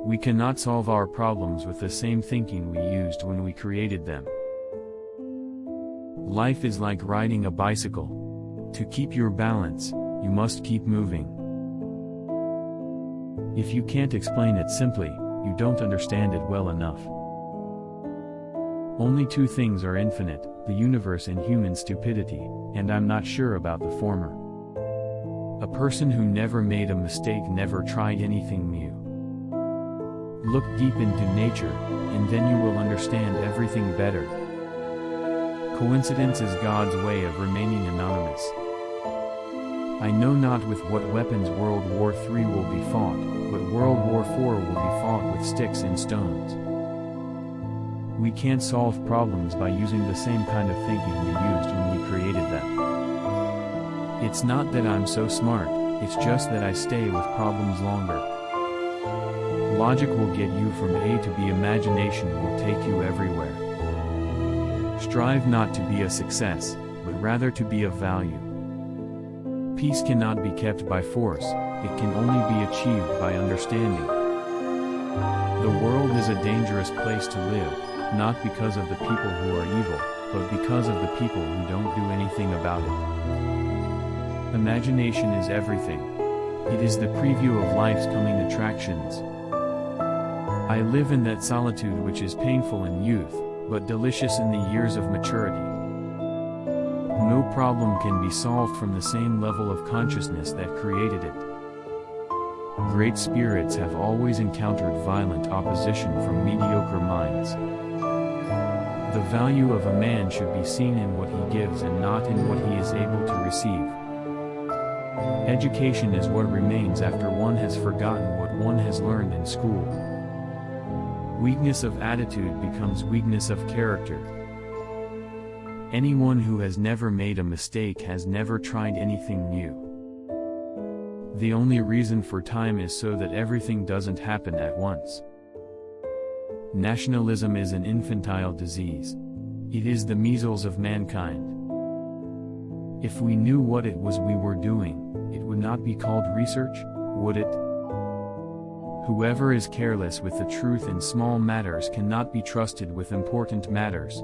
We cannot solve our problems with the same thinking we used when we created them. Life is like riding a bicycle. To keep your balance, you must keep moving. If you can't explain it simply, you don't understand it well enough. Only two things are infinite, the universe and human stupidity, and I'm not sure about the former. A person who never made a mistake never tried anything new. Look deep into nature, and then you will understand everything better. Coincidence is God's way of remaining anonymous. I know not with what weapons World War III will be fought, but World War IV will be fought with sticks and stones. We can't solve problems by using the same kind of thinking we used when we created them. It's not that I'm so smart, it's just that I stay with problems longer. Logic will get you from A to B, imagination will take you everywhere. Strive not to be a success, but rather to be of value. Peace cannot be kept by force, it can only be achieved by understanding. The world is a dangerous place to live, not because of the people who are evil, but because of the people who don't do anything about it. Imagination is everything. It is the preview of life's coming attractions. I live in that solitude which is painful in youth, but delicious in the years of maturity. No problem can be solved from the same level of consciousness that created it. Great spirits have always encountered violent opposition from mediocre minds. The value of a man should be seen in what he gives and not in what he is able to receive. Education is what remains after one has forgotten what one has learned in school. Weakness of attitude becomes weakness of character. Anyone who has never made a mistake has never tried anything new. The only reason for time is so that everything doesn't happen at once. Nationalism is an infantile disease. It is the measles of mankind. If we knew what it was we were doing, it would not be called research, would it? Whoever is careless with the truth in small matters cannot be trusted with important matters.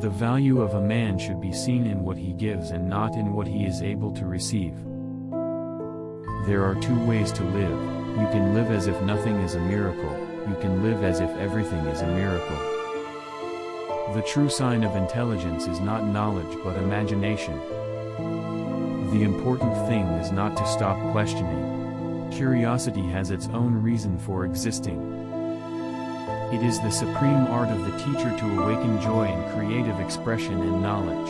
The value of a man should be seen in what he gives and not in what he is able to receive. There are two ways to live. You can live as if nothing is a miracle. You can live as if everything is a miracle. The true sign of intelligence is not knowledge but imagination. The important thing is not to stop questioning. Curiosity has its own reason for existing. It is the supreme art of the teacher to awaken joy in creative expression and knowledge.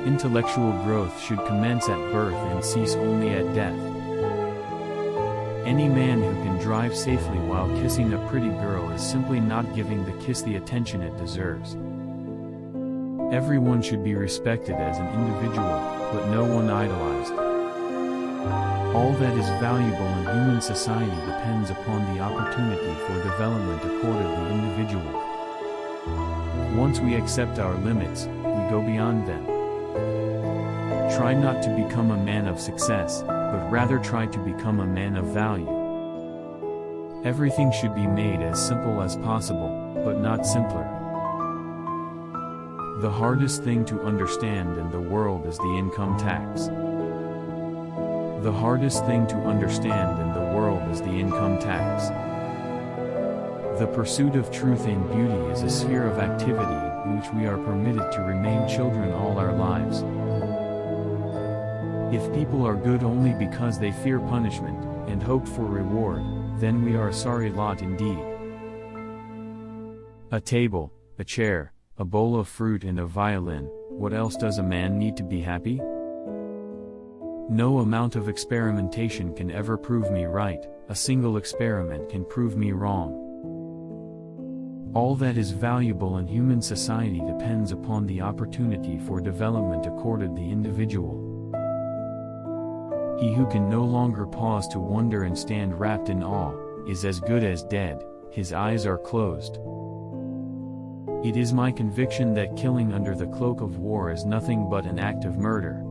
Intellectual growth should commence at birth and cease only at death. Any man who can drive safely while kissing a pretty girl is simply not giving the kiss the attention it deserves. Everyone should be respected as an individual, but no one idolized. All that is valuable in human society depends upon the opportunity for development accorded the individual. Once we accept our limits, we go beyond them. Try not to become a man of success, but rather try to become a man of value. Everything should be made as simple as possible, but not simpler. The hardest thing to understand in the world is the income tax. The hardest thing to understand in the world is the income tax. The pursuit of truth and beauty is a sphere of activity in which we are permitted to remain children all our lives. If people are good only because they fear punishment, and hope for reward, then we are a sorry lot indeed. A table, a chair, a bowl of fruit and a violin, what else does a man need to be happy? No amount of experimentation can ever prove me right, a single experiment can prove me wrong. All that is valuable in human society depends upon the opportunity for development accorded the individual. He who can no longer pause to wonder and stand wrapped in awe, is as good as dead, his eyes are closed. It is my conviction that killing under the cloak of war is nothing but an act of murder.